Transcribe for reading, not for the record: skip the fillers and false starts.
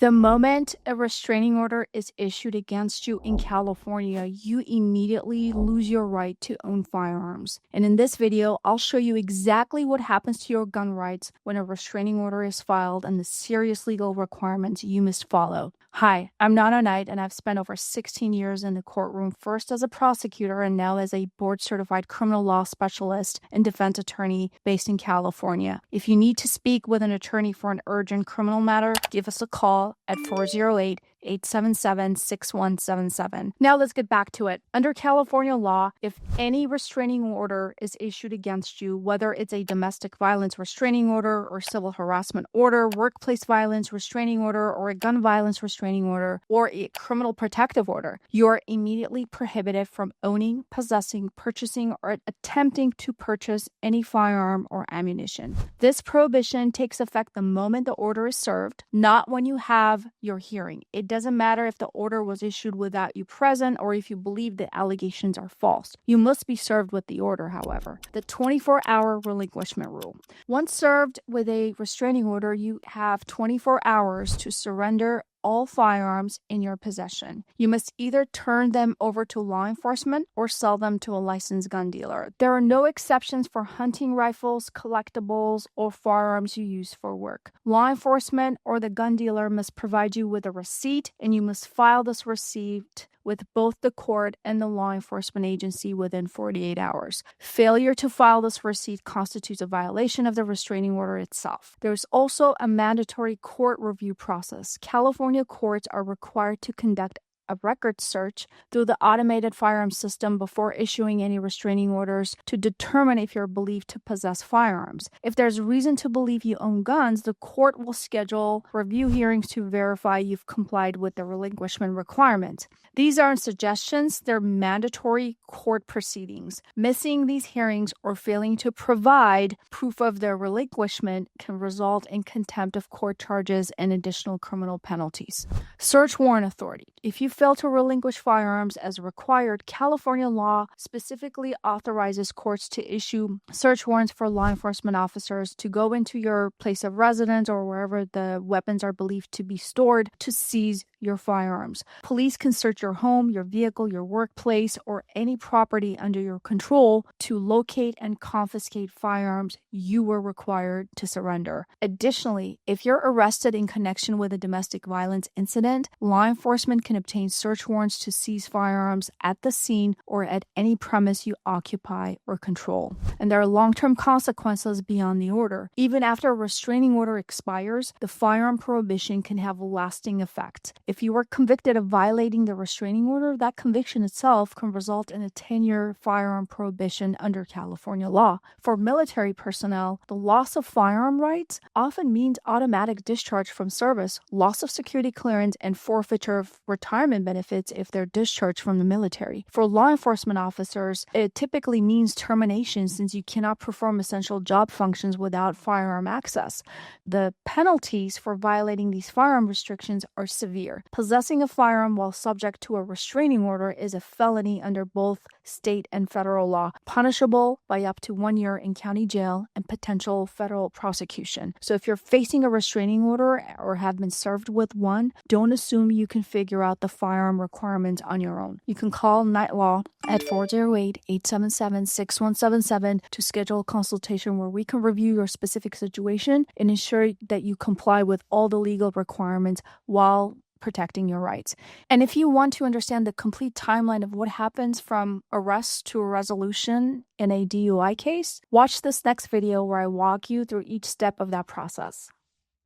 The moment a restraining order is issued against you in California, you immediately lose your right to own firearms. And in this video, I'll show you exactly what happens to your gun rights when a restraining order is filed and the serious legal requirements you must follow. Hi, I'm Nana Knight, and I've spent over 16 years in the courtroom, first as a prosecutor and now as a board-certified criminal law specialist and defense attorney based in California. If you need to speak with an attorney for an urgent criminal matter, give us a call at 408-877-6177. Now let's get back to it. Under California law, if any restraining order is issued against you, whether it's a domestic violence restraining order or civil harassment order, workplace violence restraining order, or a gun violence restraining order, or a criminal protective order, you are immediately prohibited from owning, possessing, purchasing, or attempting to purchase any firearm or ammunition. This prohibition takes effect the moment the order is served, not when you have your hearing. It doesn't matter if the order was issued without you present or if you believe the allegations are false. You must be served with the order, however. The 24-hour relinquishment rule. Once served with a restraining order, you have 24 hours to surrender all firearms in your possession. You must either turn them over to law enforcement or sell them to a licensed gun dealer. There are no exceptions for hunting rifles, collectibles, or firearms you use for work. Law enforcement or the gun dealer must provide you with a receipt, and you must file this receipt with both the court and the law enforcement agency within 48 hours. Failure to file this receipt constitutes a violation of the restraining order itself. There's also a mandatory court review process. California courts are required to conduct a record search through the automated firearm system before issuing any restraining orders to determine if you're believed to possess firearms. If there's reason to believe you own guns, the court will schedule review hearings to verify you've complied with the relinquishment requirement. These aren't suggestions, they're mandatory court proceedings. Missing these hearings or failing to provide proof of their relinquishment can result in contempt of court charges and additional criminal penalties. Search warrant authority. If you fail to relinquish firearms as required, California law specifically authorizes courts to issue search warrants for law enforcement officers to go into your place of residence or wherever the weapons are believed to be stored to seize your firearms. Police can search your home, your vehicle, your workplace, or any property under your control to locate and confiscate firearms you were required to surrender. Additionally, if you're arrested in connection with a domestic violence incident, law enforcement can obtain search warrants to seize firearms at the scene or at any premise you occupy or control. And there are long-term consequences beyond the order. Even after a restraining order expires, the firearm prohibition can have lasting effects. If you were convicted of violating the restraining order, that conviction itself can result in a 10-year firearm prohibition under California law. For military personnel, the loss of firearm rights often means automatic discharge from service, loss of security clearance, and forfeiture of retirement benefits if they're discharged from the military. For law enforcement officers, it typically means termination since you cannot perform essential job functions without firearm access. The penalties for violating these firearm restrictions are severe. Possessing a firearm while subject to a restraining order is a felony under both state and federal law, punishable by up to 1 year in county jail and potential federal prosecution. So if you're facing a restraining order or have been served with one, don't assume you can figure out the firearm requirements on your own. You can call Night Law at 408-877-6177 to schedule a consultation where we can review your specific situation and ensure that you comply with all the legal requirements while protecting your rights. And if you want to understand the complete timeline of what happens from arrest to a resolution in a DUI case, watch this next video where I walk you through each step of that process.